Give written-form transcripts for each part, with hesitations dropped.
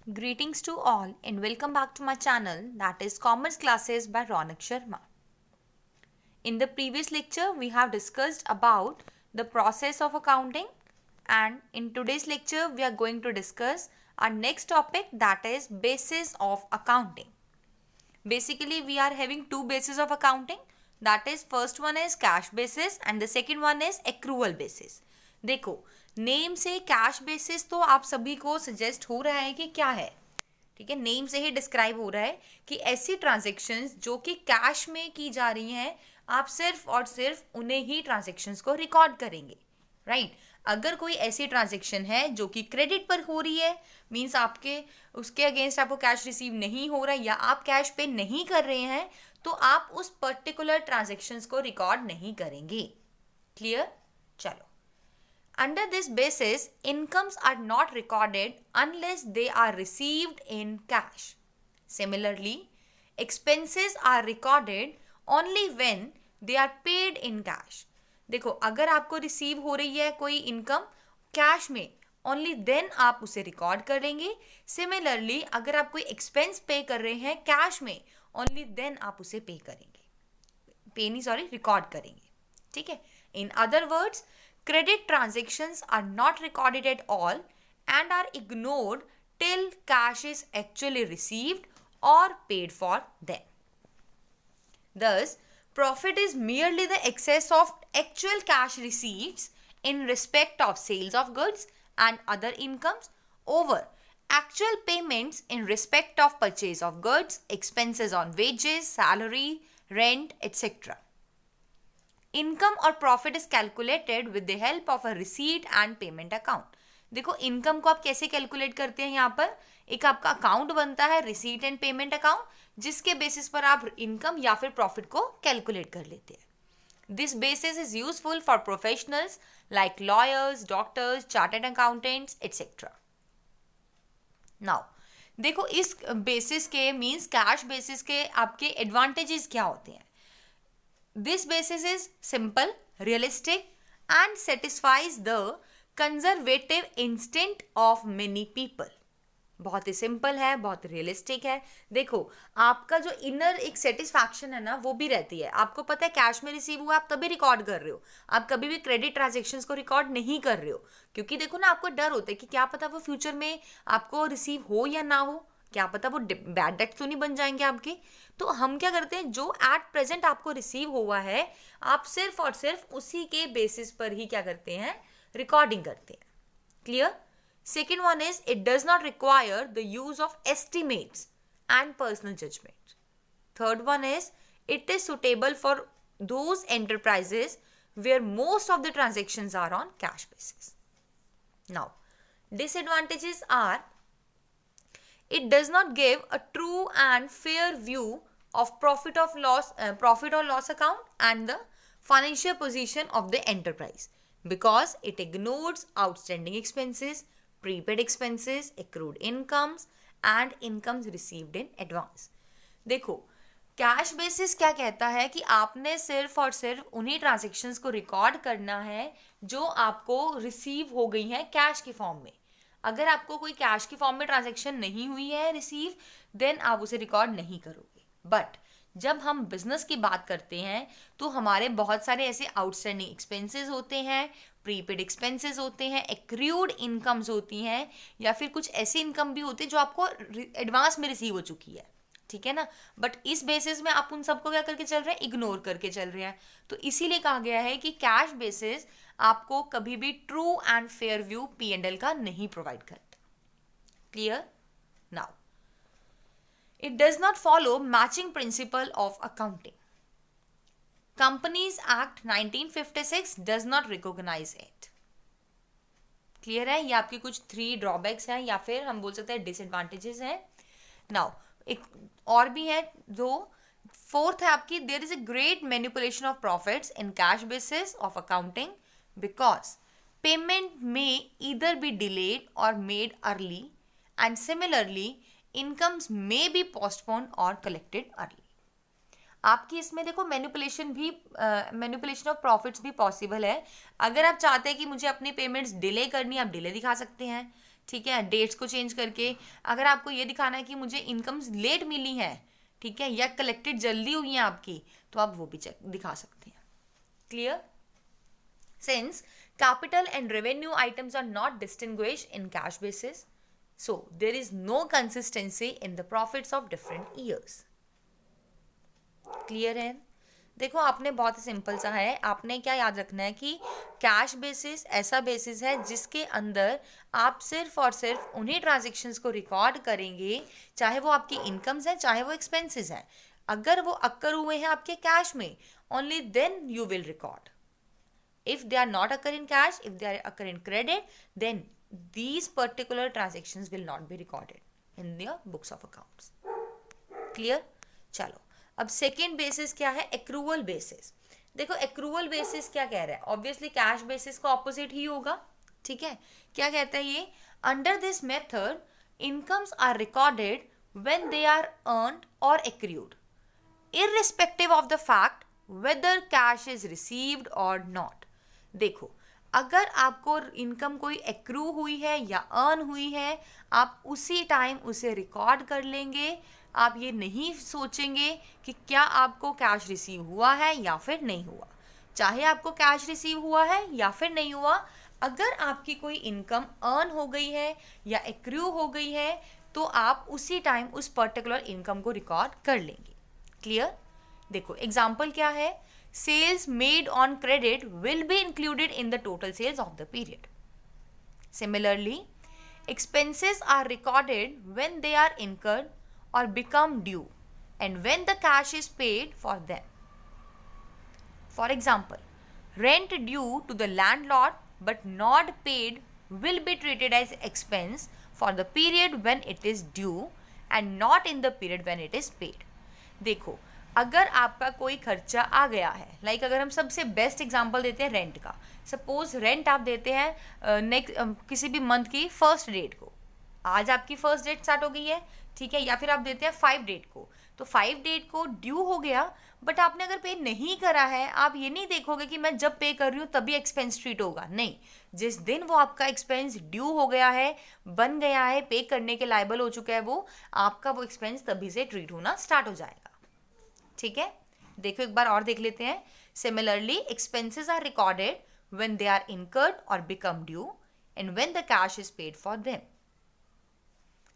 Greetings to all and welcome back to my channel, that is Commerce Classes by Ronak Sharma. In the previous lecture, we have discussed about the process of accounting, and in today's lecture, we are going to discuss our next topic, that is basis of accounting. Basically, we are having two bases of accounting, that is first one is cash basis and the second one is accrual basis. देखो name से cash basis तो आप सभी को suggest हो रहा है कि क्या है, ठीक है, नेम से ही डिस्क्राइब हो रहा है कि ऐसी ट्रांजेक्शन्स जो कि कैश में की जा रही हैं, आप सिर्फ और सिर्फ उन्हें ही ट्रांजेक्शन्स को रिकॉर्ड करेंगे, राइट। अगर कोई ऐसी ट्रांजेक्शन है जो कि क्रेडिट पर हो रही है, मीन्स आपके उसके अगेंस्ट आपको कैश रिसीव नहीं हो रहा है या आप कैश पे नहीं कर रहे हैं, तो आप उस पर्टिकुलर ट्रांजेक्शन्स को रिकॉर्ड नहीं करेंगे। क्लियर? चलो, under this basis, incomes are not recorded unless they are received in cash. Similarly, expenses are recorded only when they are paid in cash. देखो, अगर आपको रिसीव हो रही है कोई इनकम कैश में, ओनली देन आप उसे रिकॉर्ड कर लेंगे। सिमिलरली, अगर आप कोई एक्सपेंस पे कर रहे हैं कैश में, ओनली देन आप उसे रिकॉर्ड करेंगे, ठीक है। In other words, credit transactions are not recorded at all and are ignored till cash is actually received or paid for them. Thus, profit is merely the excess of actual cash receipts in respect of sales of goods and other incomes over actual payments in respect of purchase of goods, expenses on wages, salary, rent, etc. Income और profit is calculated with the help of a receipt and payment account. देखो, income को आप कैसे calculate करते हैं, यहाँ पर एक आपका अकाउंट बनता है रिसीट एंड पेमेंट अकाउंट, जिसके बेसिस पर आप इनकम या फिर प्रॉफिट को कैलकुलेट कर लेते हैं। This basis is useful for professionals like lawyers, doctors, chartered accountants etcetera. Now देखो, इस बेसिस के मीन्स कैश बेसिस के आपके एडवांटेजेस क्या होते हैं। This basis is simple, realistic and satisfies the conservative instinct of many people. बहुत ही simple है, बहुत रियलिस्टिक है। देखो, आपका जो इनर एक सेटिस्फैक्शन है ना, वो भी रहती है। आपको पता है कैश में रिसीव हुआ, आप तभी रिकॉर्ड कर रहे हो, आप कभी भी क्रेडिट ट्रांजेक्शन्स को रिकॉर्ड नहीं कर रहे हो, क्योंकि देखो ना, आपको डर होता है कि क्या पता वो फ्यूचर में आपको रिसीव हो या ना हो, क्या पता वो बैड डेट तो नहीं बन जाएंगे आपके। तो हम क्या करते हैं, जो एट प्रेजेंट आपको रिसीव हुआ है, आप सिर्फ और सिर्फ उसी के बेसिस पर ही क्या करते हैं, रिकॉर्डिंग करते हैं। Clear? Second one is it does not require the use of estimates and personal judgement. Third one is it is suitable for those enterprises where most of the transactions are on cash basis. Now disadvantages are it does not give a true and fair view of profit or loss account and the financial position of the enterprise because it ignores outstanding expenses, prepaid expenses, accrued incomes and incomes received in advance. देखो, cash basis क्या कहता है कि आपने सिर्फ और सिर्फ उन्हीं ट्रांजेक्शन्स को रिकॉर्ड करना है जो आपको रिसीव हो गई हैं कैश के फॉर्म में। अगर आपको कोई कैश की फॉर्म में ट्रांजैक्शन नहीं हुई है रिसीव, देन आप उसे रिकॉर्ड नहीं करोगे। बट जब हम बिजनेस की बात करते हैं तो हमारे बहुत सारे ऐसे आउटस्टैंडिंग एक्सपेंसेस होते हैं, प्रीपेड एक्सपेंसेस होते हैं, एक्रूड इनकम्स होती हैं, या फिर कुछ ऐसी इनकम भी होती है जो आपको एडवांस में रिसीव हो चुकी है, ठीक है ना। बट इस बेसिस में आप उन सबको क्या करके चल रहे हैं, इग्नोर करके चल रहे हैं। तो इसीलिए कहा गया है कि कैश बेसिस आपको कभी भी true and fair view P&L का नहीं प्रोवाइड करता। Clear? Now it does not follow matching principle of accounting. Companies act 1956 does not recognize it. Clear है? ये आपकी कुछ 3 ड्रॉबैक्स हैं या फिर हम बोल सकते हैं डिसएडवांटेजेस हैं। नाउ एक और भी है, जो फोर्थ है आपकी, there is a great manipulation of profits in cash basis of accounting because payment may either be delayed or made early and similarly incomes may be postponed or collected early. आपकी इसमें देखो manipulation of profits भी possible है। अगर आप चाहते हैं कि मुझे अपनी पेमेंट्स डिले करनी, आप डिले दिखा सकते हैं। ठीक है, डेट्स को चेंज करके। अगर आपको ये दिखाना है कि मुझे इनकम्स लेट मिली है, ठीक है, या कलेक्टेड जल्दी हुई है आपकी, तो आप वो भी चेक दिखा सकते हैं। Clear? Since capital and revenue items are not distinguished in cash basis, so there is no consistency in the profits of different years. Clear है? देखो आपने बहुत सिंपल सा है, आपने क्या याद रखना है कि कैश बेसिस ऐसा बेसिस है जिसके अंदर आप सिर्फ और सिर्फ उन्हीं ट्रांजेक्शन्स को रिकॉर्ड करेंगे, चाहे वो आपकी इनकम्स हैं चाहे वो एक्सपेंसेस हैं। अगर वो अक्कर हुए हैं आपके कैश में, only then you will record. If they are not occur in cash, if they are occur in credit, then these particular transactions will not be recorded in the books of accounts. Clear? चलो, अब second basis क्या है? Accrual basis. देखो accrual basis क्या कह रहा है? Obviously cash basis का ऑपोजिट ही होगा, ठीक है। क्या कहता है ये? Under this method incomes are recorded when they are earned और accrued, irrespective of the fact whether cash is received or not. देखो अगर आपको इनकम कोई एक्रू हुई है या अर्न हुई है, आप उसी टाइम उसे रिकॉर्ड कर लेंगे। आप ये नहीं सोचेंगे कि क्या आपको कैश रिसीव हुआ है या फिर नहीं हुआ। चाहे आपको कैश रिसीव हुआ है या फिर नहीं हुआ, अगर आपकी कोई इनकम अर्न हो गई है या एक्रू हो गई है, तो आप उसी टाइम उस पर्टिकुलर इनकम को रिकॉर्ड कर लेंगे। क्लियर? देखो एग्जाम्पल क्या है? Sales made on credit will be included in the total sales of the period. Similarly expenses are recorded when they are incurred or become due and when the cash is paid for them. For example, rent due to the landlord but not paid will be treated as expense for the period when it is due and not in the period when it is paid. देखो अगर आपका कोई खर्चा आ गया है, like अगर हम सबसे बेस्ट एग्जांपल देते हैं रेंट का। सपोज रेंट आप देते हैं नेक्स्ट किसी भी मंथ की फर्स्ट डेट को, आज आपकी फर्स्ट डेट स्टार्ट हो गई है, ठीक है, या फिर आप देते हैं 5 डेट को, तो 5 डेट को ड्यू हो गया, बट आपने अगर पे नहीं करा है, आप ये नहीं देखोगे कि मैं जब पे कर रही हूँ तभी एक्सपेंस ट्रीट होगा। नहीं, जिस दिन वो आपका एक्सपेंस ड्यू हो गया है, बन गया है, पे करने के लायबल हो चुका है, वो आपका वो एक्सपेंस तभी से ट्रीट होना स्टार्ट हो जाएगा। ठीक है, देखो एक बार और देख लेते हैं। Similarly expenses are recorded when they are incurred और become due and when the cash is paid for them.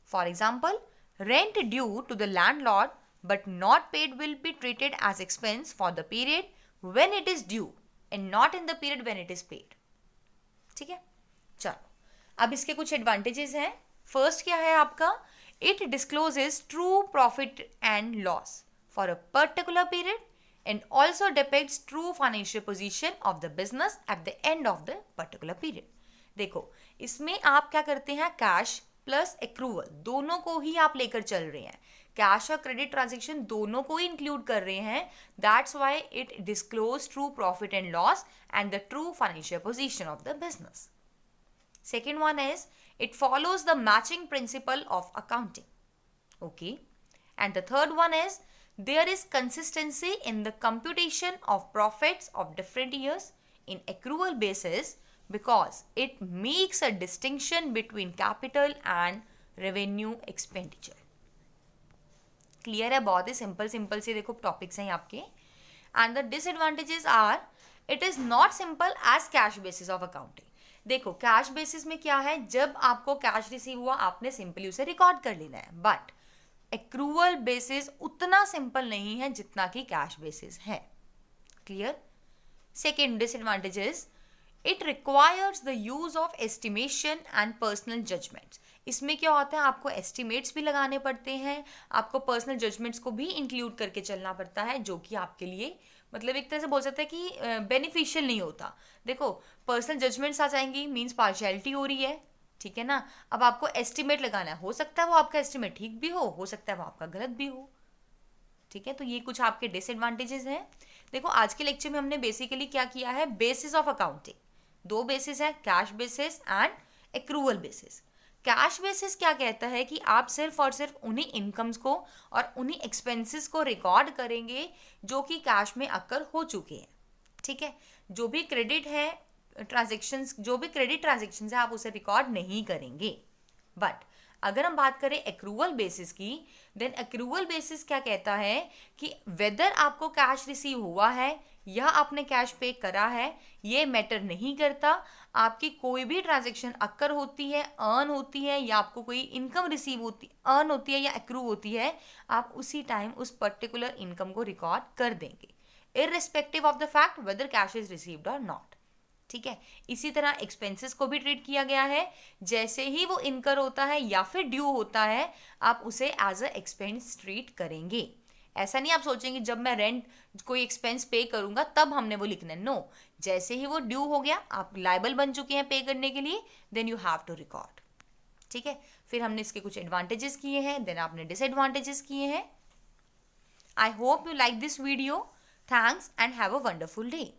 For example, rent due to the landlord but not paid will be treated as expense for the period when it is due and not in the period when it is paid. ठीक है, चलो अब इसके कुछ advantages हैं। First क्या है आपका? It discloses true profit and loss for a particular period and also depicts true financial position of the business at the end of the particular period. देखो इसमें आप क्या करते हैं? कैश प्लस एक्रूवल दोनों को ही आप लेकर चल रहे हैं, कैश और क्रेडिट ट्रांजेक्शन दोनों को ही इंक्लूड कर रहे हैं। That's why it disclose true profit and loss and the true financial position of the business. Second one is it follows the matching principle of accounting. Okay, and the third one is there is consistency in the computation of profits of different years in accrual basis because it makes a distinction between capital and revenue expenditure. Clear है? बहुत ही simple से देखो topics हैं आपके। and the disadvantages are it is not simple as cash basis of accounting. देखो cash basis में क्या है? जब आपको कैश रिसीव हुआ आपने सिंपली उसे रिकॉर्ड कर लेना है, बट एक्रूवल बेसिस उतना सिंपल नहीं है जितना कि कैश बेसिस है। Clear? Second disadvantages, it requires the use of estimation and personal judgements. इसमें क्या होता है? आपको एस्टिमेट्स भी लगाने पड़ते हैं, आपको पर्सनल जजमेंट्स को भी इंक्लूड करके चलना पड़ता है, जो कि आपके लिए मतलब एक तरह से बोल सकते हैं कि बेनिफिशियल नहीं होता। देखो पर्सनल जजमेंट्स आ जाएंगी मीन्स पार्शियलिटी हो रही है, ठीक है ना। अब आपको एस्टिमेट लगाना है, हो सकता है वो आपका एस्टिमेट ठीक भी हो सकता है वो आपका गलत भी हो, ठीक है। तो ये कुछ आपके डिसएडवांटेजेस हैं। देखो आज के लेक्चर में हमने बेसिकली क्या किया है? बेसिस ऑफ अकाउंटिंग, दो बेसिस है, cash basis and accrual basis. Cash basis क्या कहता है कि आप सिर्फ और सिर्फ उन्हीं इनकम्स को और उन्हीं एक्सपेंसेस को रिकॉर्ड करेंगे जो कि कैश में अक्कर हो चुके हैं, ठीक है। जो भी क्रेडिट है ट्रांजेक्शन्स, जो भी क्रेडिट ट्रांजेक्शन्स है आप उसे रिकॉर्ड नहीं करेंगे। बट अगर हम बात करें एक्रूवल बेसिस की, देन एक्रूवल बेसिस क्या कहता है कि वेदर आपको कैश रिसीव हुआ है या आपने कैश पे करा है, ये मैटर नहीं करता। आपकी कोई भी ट्रांजेक्शन अक्कर होती है, अर्न होती है, या आपको कोई इनकम रिसीव होती, अर्न होती है या एक्रू होती है, आप उसी टाइम उस पर्टिकुलर इनकम को रिकॉर्ड कर देंगे, irrespective of the fact whether cash is received और नॉट। ठीक है। इसी तरह एक्सपेंसेस को भी ट्रीट किया गया है, जैसे ही वो इनकर होता है या फिर ड्यू होता है, आप उसे एज अ एक्सपेंस ट्रीट करेंगे। ऐसा नहीं आप सोचेंगे जब मैं रेंट कोई एक्सपेंस पे करूंगा तब हमने वो लिखना है, नो, जैसे ही वो ड्यू हो गया, आप लायबल बन चुके हैं पे करने के लिए, then you have to record. ठीक है। फिर हमने इसके कुछ एडवांटेजेस किए हैं, देन आपने डिसएडवांटेजेस किए हैं। I hope you like this video. Thanks and have a wonderful day.